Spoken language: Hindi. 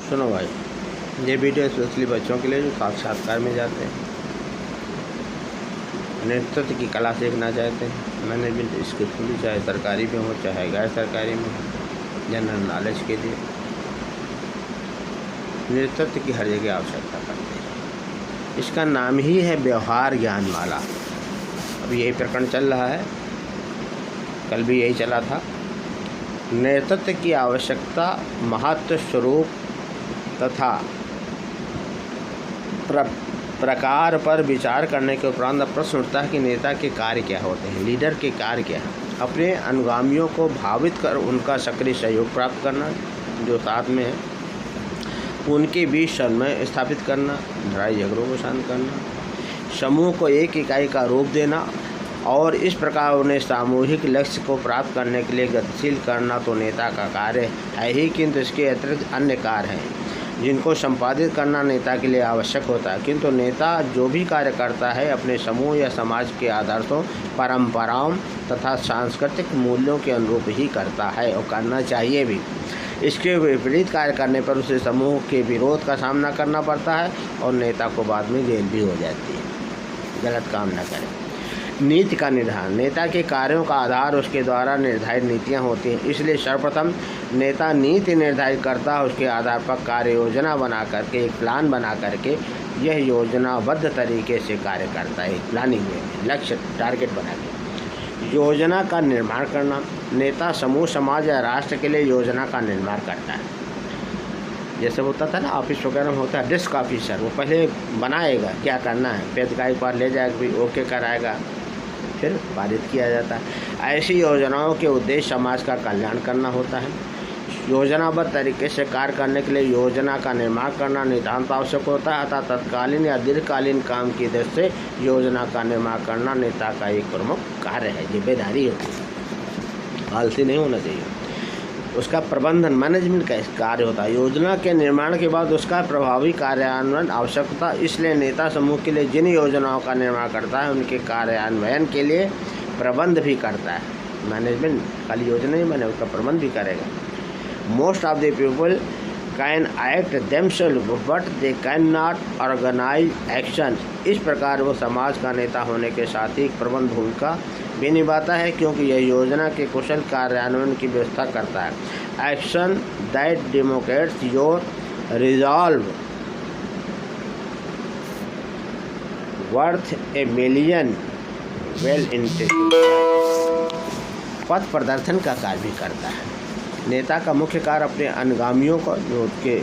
सुनो भाई, ये वीडियो स्पेशली बच्चों के लिए जो साक्षात्कार में जाते हैं, नेतृत्व की कला सीखना चाहते हैं, मैनेजमेंट स्किल, चाहे सरकारी में हो चाहे गैर सरकारी में हो, जनरल नॉलेज के लिए नेतृत्व की हर जगह आवश्यकता पड़ती है। इसका नाम ही है व्यवहार ज्ञानमाला। अब यही प्रकरण चल रहा है, कल भी यही चला था। नेतृत्व की आवश्यकता, महत्व, स्वरूप तथा प्रकार पर विचार करने के उपरांत प्रश्न उठता है कि नेता के कार्य क्या होते हैं, लीडर के कार्य क्या है। अपने अनुगामियों को भावित कर उनका सक्रिय सहयोग प्राप्त करना, जो साथ में है उनके बीच समन्वय स्थापित करना, लड़ाई झगड़ों को शांत करना, समूह को एक इकाई का रूप देना और इस प्रकार उन्हें सामूहिक लक्ष्य को प्राप्त करने के लिए गतिशील करना तो नेता का कार्य है ही, किंतु इसके अतिरिक्त अन्य कार्य हैं जिनको संपादित करना नेता के लिए आवश्यक होता है। किंतु नेता जो भी कार्य करता है अपने समूह या समाज के आदर्शों, परंपराओं तथा सांस्कृतिक मूल्यों के अनुरूप ही करता है और करना चाहिए भी। इसके विपरीत कार्य करने पर उसे समूह के विरोध का सामना करना पड़ता है और नेता को बाद में जेल भी हो जाती है। गलत काम न करें। नीति का निर्धारण, नेता के कार्यों का आधार उसके द्वारा निर्धारित नीतियाँ होती हैं। इसलिए सर्वप्रथम नेता नीति निर्धारित करता है, उसके आधार पर कार्य योजना बना करके, एक प्लान बना करके यह योजनाबद्ध तरीके से कार्य करता है। प्लानिंग में लक्ष्य, टारगेट बना के योजना का निर्माण करना। नेता समूह, समाज या राष्ट्र के लिए योजना का निर्माण करता है। जैसे होता था ना ऑफिस वगैरह में होता है डेस्क ऑफिसर, वो पहले बनाएगा क्या करना है, फिर अधिकारी के पास ले जाएगा, भी ओके कराएगा, फिर पारित किया जाता है। ऐसी योजनाओं के उद्देश्य समाज का कल्याण करना होता है। योजनाबद्ध तरीके से कार्य करने के लिए योजना का निर्माण करना नितांत आवश्यक होता है। अतः तत्कालीन या दीर्घकालीन काम की दृष्टि से योजना का निर्माण करना नेता का एक प्रमुख कार्य है, जिम्मेदारी होती है, आलसी नहीं होना चाहिए। उसका प्रबंधन, मैनेजमेंट का कार्य होता है। योजना के निर्माण के बाद उसका प्रभावी कार्यान्वयन आवश्यकता। इसलिए नेता समूह के लिए जिन योजनाओं का निर्माण करता है उनके कार्यान्वयन के लिए प्रबंध भी करता है। मैनेजमेंट खाली योजना ही बने, उसका प्रबंध भी करेगा। Most of the people can act themselves but they can not organise action. इस प्रकार वो समाज का नेता होने के साथ ही प्रबंध भूमिका भी निभाता है, क्योंकि यह योजना के कुशल कार्यान्वयन की व्यवस्था करता है। Action that democrats your resolve worth a million well intentioned. पथ प्रदर्शन का कार्य भी करता है। नेता का मुख्य कार्य अपने अनुगामियों को जो उसके